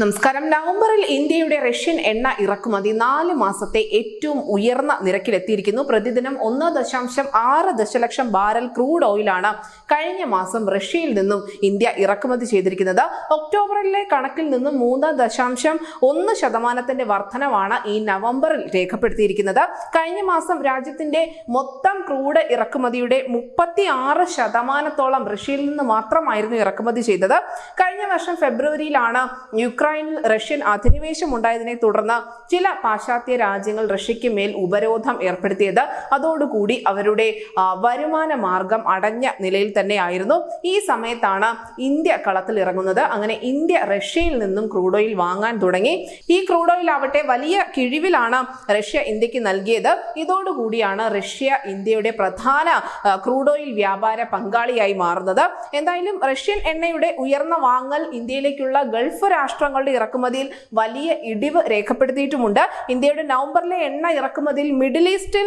നമസ്കാരം. നവംബറിൽ ഇന്ത്യയുടെ റഷ്യൻ എണ്ണ ഇറക്കുമതി 4 മാസത്തെ ഏറ്റവും ഉയർന്ന നിരക്കിലെത്തിയിരിക്കുന്നു. പ്രതിദിനം 1.6 ദശലക്ഷം ബാരൽ ക്രൂഡ് ഓയിലാണ് കഴിഞ്ഞ മാസം റഷ്യയിൽ നിന്നും ഇന്ത്യ ഇറക്കുമതി ചെയ്തിരിക്കുന്നത്. ഒക്ടോബറിലെ കണക്കിൽ നിന്നും 3.1% വർധനവാണ് ഈ നവംബറിൽ രേഖപ്പെടുത്തിയിരിക്കുന്നത്. കഴിഞ്ഞ മാസം രാജ്യത്തിന്റെ മൊത്തം ക്രൂഡ് ഇറക്കുമതിയുടെ 36% റഷ്യയിൽ നിന്ന് മാത്രമായിരുന്നു ഇറക്കുമതി ചെയ്തത്. കഴിഞ്ഞ വർഷം ഫെബ്രുവരിയിലാണ് യുക്രൈനിൽ റഷ്യൻ അധിനിവേശം ഉണ്ടായതിനെ തുടർന്ന് ചില പാശ്ചാത്യ രാജ്യങ്ങൾ റഷ്യയ്ക്ക് മേൽ ഉപരോധം ഏർപ്പെടുത്തിയത്. അതോടുകൂടി അവരുടെ വരുമാന മാർഗം അടഞ്ഞ നിലയിൽ തന്നെയായിരുന്നു. ഈ സമയത്താണ് ഇന്ത്യ കളത്തിൽ ഇറങ്ങുന്നത്. അങ്ങനെ ഇന്ത്യ റഷ്യയിൽ നിന്നും ക്രൂഡ് ഓയിൽ വാങ്ങാൻ തുടങ്ങി. ഈ ക്രൂഡ് ഓയിൽ ആവട്ടെ വലിയ കിഴിവിലാണ് റഷ്യ ഇന്ത്യക്ക് നൽകിയത്. ഇതോടുകൂടിയാണ് റഷ്യ ഇന്ത്യയുടെ പ്രധാന ക്രൂഡ് ഓയിൽ വ്യാപാര പങ്കാളിയായി മാറുന്നത്. എന്തായാലും റഷ്യൻ എണ്ണയുടെ ഉയർന്ന വാങ്ങൽ ഇന്ത്യയിലേക്കുള്ള ഗൾഫ് രാഷ്ട്രങ്ങളുടെ ഇറക്കുമതിയിൽ വലിയ ഇടിവ് രേഖപ്പെടുത്തിയിട്ടുമുണ്ട്. ഇന്ത്യയുടെ നവംബറിലെ എണ്ണ ഇറക്കുമതിയിൽ മിഡിൽ ഈസ്റ്റിൽ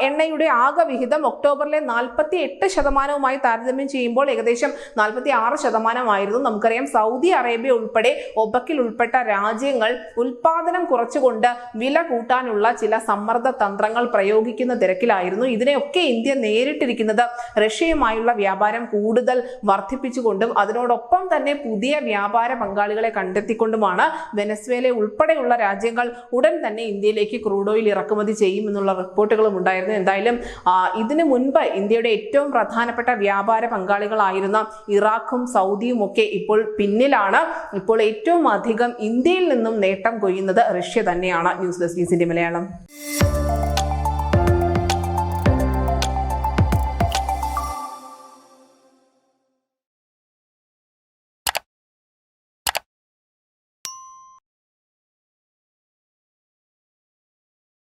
എണ്ണയുടെ ആകെ വിഹിതം ഒക്ടോബറിലെ 48% താരതമ്യം ചെയ്യുമ്പോൾ ഏകദേശം 46%. നമുക്കറിയാം, സൗദി അറേബ്യ ഉൾപ്പെടെ ഒപെക്കിൽ ഉൾപ്പെട്ട രാജ്യങ്ങൾ ഉൽപാദനം കുറച്ചുകൊണ്ട് വില കൂട്ടാനുള്ള ചില സമ്മർദ്ദ തന്ത്രങ്ങൾ പ്രയോഗിക്കുന്ന തിരക്കിലായിരുന്നു. ഇതിനെയൊക്കെ ഇന്ത്യ നേരിട്ടിരിക്കുന്നത് റഷ്യയുമായുള്ള വ്യാപാരം കൂടുതൽ വർദ്ധിപ്പിച്ചുകൊണ്ടും അതിനോടൊപ്പം തന്നെ പുതിയ വ്യാപാര പങ്കാളികളെ കണ്ടെത്തിക്കൊണ്ടുമാണ്. വെനസ്വേല ഉൾപ്പെടെയുള്ള രാജ്യങ്ങൾ ഉടൻ തന്നെ ഇന്ത്യയിലേക്ക് ക്രൂഡ് ഓയിൽ ഇറക്കുമതി ചെയ്യുമെന്നുള്ള റിപ്പോർട്ടുകളും ഉണ്ടായിരുന്നു. എന്തായാലും ഇതിനു മുൻപ് ഇന്ത്യയുടെ ഏറ്റവും പ്രധാനപ്പെട്ട വ്യാപാര പങ്കാളികളായിരുന്ന ഇറാഖും സൗദിയും ഒക്കെ ഇപ്പോൾ പിന്നിലാണ്. ഇപ്പോൾ ഏറ്റവും അധികം ഇന്ത്യയിൽ നിന്നും നേട്ടം കൊയ്യുന്നത് റഷ്യ തന്നെയാണ്. News desk Malayalam.